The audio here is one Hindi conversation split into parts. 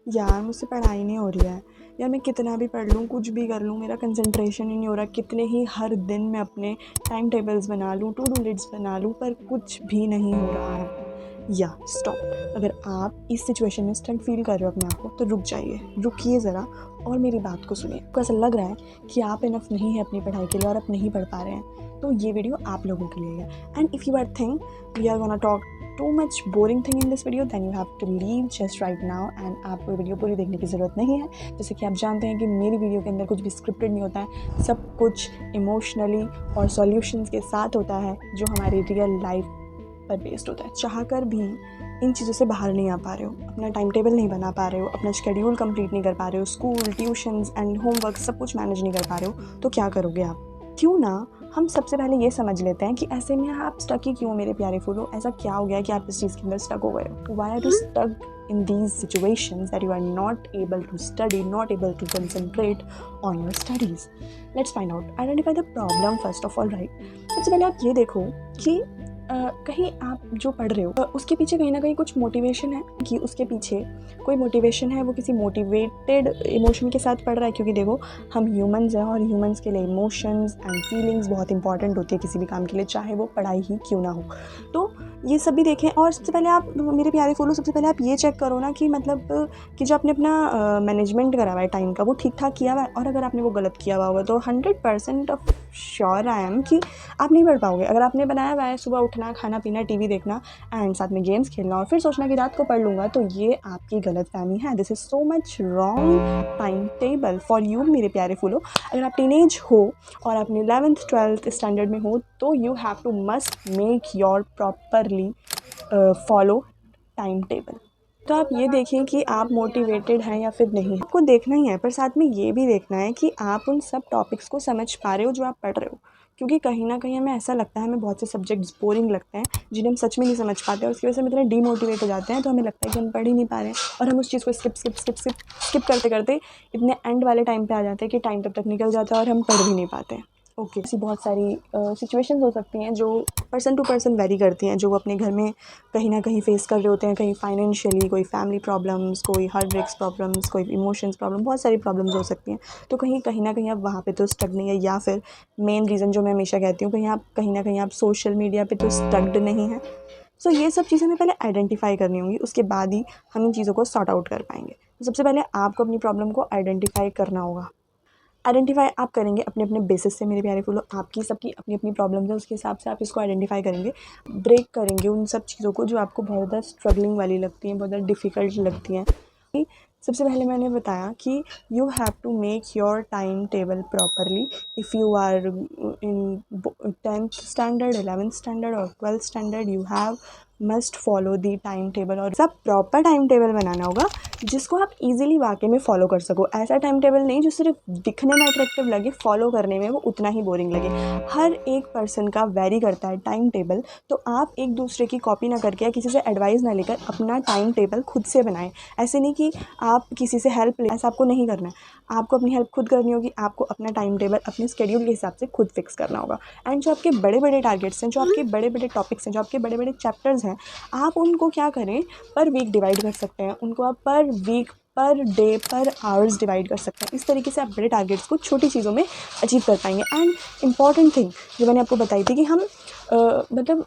यार मुझसे पढ़ाई नहीं हो रही है। यार मैं कितना भी पढ़ लूँ, कुछ भी कर लूँ, मेरा कंसंट्रेशन ही नहीं हो रहा। कितने ही हर दिन मैं अपने टाइम टेबल्स बना लूँ, टू डू लिस्ट्स बना लूँ, पर कुछ भी नहीं हो रहा है। या स्टॉप। अगर आप इस सिचुएशन में स्टक फील कर रहे हो अपने आप को, तो रुक जाइए, रुकिए ज़रा और मेरी बात को सुनिए। आपको ऐसा लग रहा है कि आप इनफ नहीं है अपनी पढ़ाई के लिए और आप नहीं पढ़ पा रहे हैं, तो ये वीडियो आप लोगों के लिए है। And if you are think we are gonna talk too much boring thing in this video, then you have to leave just right now and आपको वीडियो पूरी देखने की ज़रूरत नहीं है। जैसे कि आप जानते हैं कि मेरी वीडियो के अंदर कुछ भी स्क्रिप्टेड नहीं होता है, सब कुछ इमोशनली और सॉल्यूशंस के साथ होता है जो हमारी रियल लाइफ पर बेस्ड होता है। चाह कर भी इन चीज़ों से बाहर नहीं आ पा रहे हो, अपना टाइम टेबल नहीं बना पा रहे हो, अपना शेड्यूल कंप्लीट नहीं कर पा रहे हो, स्कूल ट्यूशन्स एंड होमवर्क सब कुछ मैनेज नहीं कर पा रहे हो, तो क्या करोगे आप? क्यों ना हम सबसे पहले ये समझ लेते हैं कि ऐसे में आप स्टक ही क्यों मेरे प्यारे फूलो। ऐसा क्या हो गया कि आप इस चीज़ के अंदर स्टक हो गए हो? Why are you stuck in these situations that you are not able to study, not able to concentrate on your studies? Let's find out. Identify the problem first of all, right? सबसे पहले आप ये देखो कि कहीं आप जो पढ़ रहे हो उसके पीछे कहीं ना कहीं कुछ मोटिवेशन है, कि उसके पीछे कोई मोटिवेशन है, वो किसी मोटिवेटेड इमोशन के साथ पढ़ रहा है। क्योंकि देखो, हम ह्यूमंस हैं और ह्यूमंस के लिए इमोशंस एंड फीलिंग्स बहुत इंपॉर्टेंट होती है किसी भी काम के लिए, चाहे वो पढ़ाई ही क्यों ना हो। तो ये सब भी देखें। और सबसे पहले आप मेरे प्यारे फूलो, सबसे पहले आप ये चेक करो ना कि मतलब कि जो आपने अपना मैनेजमेंट करा हुआ है टाइम का, वो ठीक ठाक किया हुआ है। और अगर आपने वो गलत किया हुआ होगा तो 100% ऑफ श्योर आई एम कि आप नहीं पढ़ पाओगे। अगर आपने बनाया हुआ है सुबह उठना, खाना पीना, टीवी देखना एंड साथ में गेम्स खेलना और फिर सोचना कि रात को पढ़ लूँगा, तो ये आपकी गलतफहमी है। This is so much wrong time table for you मेरे प्यारे फूलो। अगर आप टीनेज हो और अपने 11th 12th स्टैंडर्ड में हो, तो you have to must make your properly follow time table. तो आप ये देखें कि आप मोटिवेटेड हैं या फिर नहीं। आपको देखना ही है, पर साथ में ये भी देखना है कि आप उन सब टॉपिक्स को समझ पा रहे हो जो आप पढ़ रहे हो। क्योंकि कहीं ना कहीं हमें ऐसा लगता है, हमें बहुत से सब्जेक्ट्स बोरिंग लगते हैं जिन्हें हम सच में नहीं समझ पाते, और उसकी वजह से हम इतने डीमोटिवेट हो जाते हैं, तो हमें लगता है कि हम पढ़ ही नहीं पा रहे हैं और हम उस चीज़ को स्किप करते करते इतने एंड वाले टाइम पे आ जाते हैं कि टाइम तब तक निकल जाता है और हम पढ़ भी नहीं पाते हैं। ओके, ऐसी बहुत सारी सिचुएशंस हो सकती हैं जो पर्सन टू पर्सन वेरी करती हैं, जो वो अपने घर में कहीं ना कहीं फेस कर रहे होते हैं। कहीं फाइनेंशियली, कोई फैमिली प्रॉब्लम्स, कोई हार्ट ब्रेक्स प्रॉब्लम्स, कोई इमोशंस प्रॉब्लम, बहुत सारी प्रॉब्लम्स हो सकती हैं। तो कहीं ना कहीं आप वहाँ पे तो स्टक नहीं है, या फिर मेन रीज़न जो मैं हमेशा कहती हूँ, कहीं ना कहीं आप सोशल मीडिया पे तो स्टक्ड नहीं है। सो ये सब चीज़ें हमें पहले आइडेंटिफाई करनी होंगी, उसके बाद ही हम इन चीज़ों को सॉर्ट आउट कर पाएंगे। तो सबसे पहले आपको अपनी प्रॉब्लम को आइडेंटिफाई करना होगा। आइडेंटिफाई आप करेंगे अपने अपने बेसिस से मेरे प्यारे फूलों। आपकी सबकी अपनी अपनी प्रॉब्लम्स है, उसके हिसाब से आप इसको आइडेंटिफाई करेंगे, ब्रेक करेंगे उन सब चीज़ों को जो आपको बहुत ज़्यादा स्ट्रगलिंग वाली लगती हैं, बहुत ज़्यादा डिफ़िकल्ट लगती हैं। सबसे पहले मैंने बताया कि you have to make your time table properly. If you are in 10th standard, 11th standard और 12th standard, you have must follow the time table. और सब प्रॉपर टाइम टेबल बनाना होगा जिसको आप इजीली वाकई में फॉलो कर सको। ऐसा टाइम टेबल नहीं जो सिर्फ दिखने में अट्रैक्टिव लगे, फॉलो करने में वो उतना ही बोरिंग लगे। हर एक पर्सन का वेरी करता है टाइम टेबल, तो आप एक दूसरे की कॉपी ना करके या किसी से एडवाइस ना लेकर अपना टाइम टेबल खुद से बनाएं। ऐसे नहीं कि आप किसी से हेल्प लें, ऐसा आपको नहीं करना है। आपको अपनी हेल्प खुद करनी होगी, आपको अपना टाइम टेबल अपने स्केड्यूल के हिसाब से खुद फिक्स करना होगा। एंड जो आपके बड़े बड़े टारगेट्स हैं, जो आपके बड़े बड़े टॉपिक्स हैं, जो आपके बड़े बड़े चैप्टर्स हैं, आप उनको क्या करें, पर वीक डिवाइड कर सकते हैं। उनको आप पर वीक, पर डे, पर आवर्स डिवाइड कर सकते हैं। इस तरीके से आप बड़े टारगेट्स को छोटी चीज़ों में अचीव कर पाएंगे। एंड इम्पॉर्टेंट थिंग जो मैंने आपको बताई थी कि हम मतलब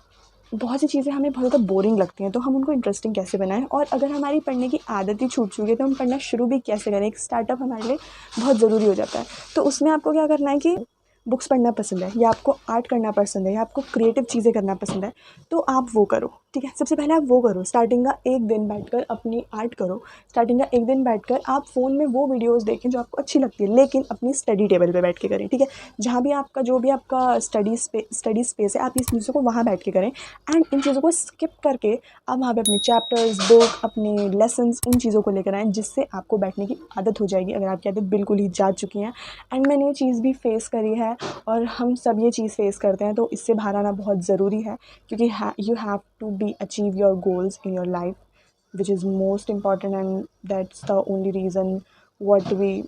बहुत सी चीज़ें हमें बहुत ज़्यादा बोरिंग लगती हैं, तो हम उनको इंटरेस्टिंग कैसे बनाएं। और अगर हमारी पढ़ने की आदत ही छूट चुकी है, तो हम पढ़ना शुरू भी कैसे करें। एक स्टार्टअप हमारे लिए बहुत ज़रूरी हो जाता है। तो उसमें आपको क्या करना है कि बुक्स पढ़ना पसंद है, या आपको आर्ट करना पसंद है, या आपको क्रिएटिव चीज़ें करना पसंद है, तो आप वो करो। ठीक है, सबसे पहले आप वो करो। स्टार्टिंग का एक दिन बैठकर अपनी आर्ट करो। स्टार्टिंग का एक दिन बैठकर आप फ़ोन में वो वीडियोस देखें जो आपको अच्छी लगती है, लेकिन अपनी स्टडी टेबल पे बैठ के करें। ठीक है, जहाँ भी आपका जो भी आपका स्टडी स्पेस है, आप इस चीज़ों को वहाँ बैठ के करें। एंड इन चीज़ों को स्किप करके आप वहाँ पे अपने चैप्टर्स, बुक, अपने लेसन्स, इन चीज़ों को लेकर आएँ, जिससे आपको बैठने की आदत हो जाएगी, अगर आपकी आदत बिल्कुल ही जा चुकी है। एंड मैंने ये चीज़ भी फेस करी है और हम सब ये चीज़ फेस करते हैं, तो इससे बाहर आना बहुत ज़रूरी है। क्योंकि you have to be achieve your goals in your life, which is most important, and that's the only reason what we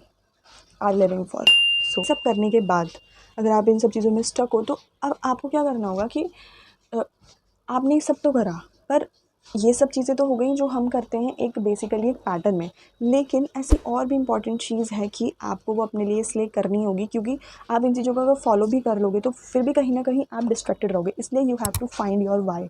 are living for. So सब करने के बाद अगर आप इन सब चीज़ों में स्टक हो, तो अब आपको क्या करना होगा कि आपने सब तो करा, पर ये सब चीज़ें तो हो गई जो हम करते हैं एक बेसिकली एक पैटर्न में, लेकिन ऐसी और भी इम्पॉर्टेंट चीज़ है कि आपको वो अपने लिए इसलिए करनी होगी क्योंकि आप इन चीज़ों को अगर फॉलो भी कर लोगे तो फिर भी कहीं ना कहीं आप डिस्ट्रैक्टेड रहोगे। इसलिए you have to find your why.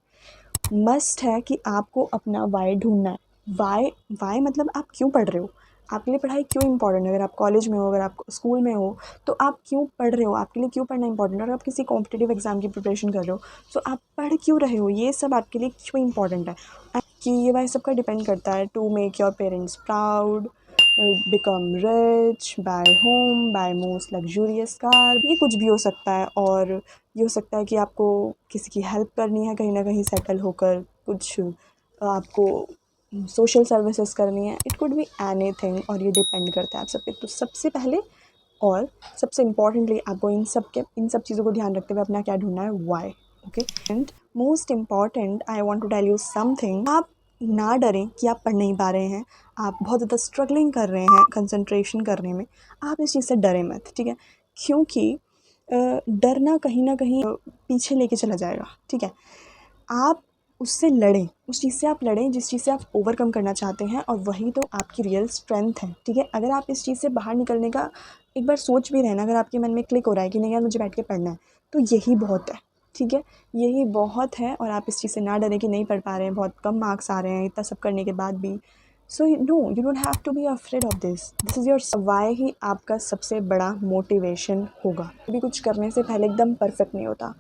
Must है कि आपको अपना वाई ढूंढना है। वाई वाई मतलब आप क्यों पढ़ रहे हो, आपके लिए पढ़ाई क्यों इंपॉर्टेंट है। अगर आप कॉलेज में हो, अगर आप स्कूल में हो, तो आप क्यों पढ़ रहे हो, आपके लिए क्यों पढ़ना इंपॉर्टेंट है। अगर आप किसी कॉम्पिटिटिव एग्जाम की प्रिपरेशन कर रहे हो तो आप पढ़ क्यों रहे हो, ये सब आपके लिए क्यों इंपॉर्टेंट है। कि ये वाई सबका डिपेंड करता है। To make your parents proud, become rich, buy home, buy most luxurious car, ये कुछ भी हो सकता है। और ये हो सकता है कि आपको किसी की हेल्प करनी है कहीं ना कहीं सेटल होकर, कुछ आपको सोशल सर्विसेज करनी है, इट कुड बी एनीथिंग। और ये डिपेंड करता है आप सब पे। तो सबसे पहले और सबसे इम्पॉर्टेंटली आपको इन सब चीज़ों को ध्यान रखते हुए अपना क्या ढूंढना है, why. Okay, and most important I want to tell you something. आप ना डरें कि आप पढ़ नहीं पा रहे हैं, आप बहुत ज़्यादा स्ट्रगलिंग कर रहे हैं कंसंट्रेशन करने में, आप इस चीज़ से डरें मत, ठीक है। क्योंकि डरना कहीं ना कहीं पीछे लेके चला जाएगा, ठीक है। आप उससे लड़ें, उस चीज़ से आप लड़ें जिस चीज़ से आप ओवरकम करना चाहते हैं, और वही तो आपकी रियल स्ट्रेंथ है, ठीक है। अगर आप इस चीज़ से बाहर निकलने का एक बार सोच भी रहे हैं ना, अगर आपके मन में क्लिक हो रहा है कि नहीं यार मुझे बैठ के पढ़ना है, तो यही बहुत है, ठीक है। यही बहुत है। और आप इस चीज़ से ना डरें कि नहीं पढ़ पा रहे हैं, बहुत कम मार्क्स आ रहे हैं इतना सब करने के बाद भी। So no, you don't have to be afraid of this is your why ही आपका सबसे बड़ा मोटिवेशन होगा। कभी कुछ करने से पहले एकदम परफेक्ट नहीं होता,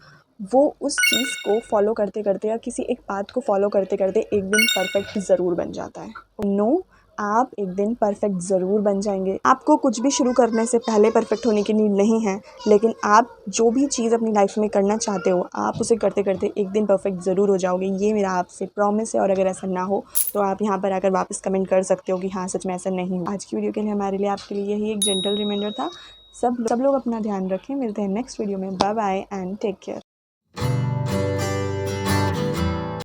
वो उस चीज़ को फॉलो करते करते या किसी एक पाथ को फॉलो करते करते एक दिन परफेक्ट ज़रूर बन जाता है। नो, आप एक दिन परफेक्ट ज़रूर बन जाएंगे। आपको कुछ भी शुरू करने से पहले परफेक्ट होने की नीड नहीं है, लेकिन आप जो भी चीज़ अपनी लाइफ में करना चाहते हो, आप उसे करते करते एक दिन परफेक्ट ज़रूर हो जाओगे। ये मेरा आपसे प्रॉमिस है। और अगर ऐसा ना हो तो आप यहाँ पर आकर वापस कमेंट कर सकते हो कि हाँ सच में ऐसा नहीं हो। आज की वीडियो के लिए हमारे लिए आपके लिए यही एक जेंटल रिमाइंडर था। सब लोग अपना ध्यान रखें। मिलते हैं नेक्स्ट वीडियो में। Bye bye and take care.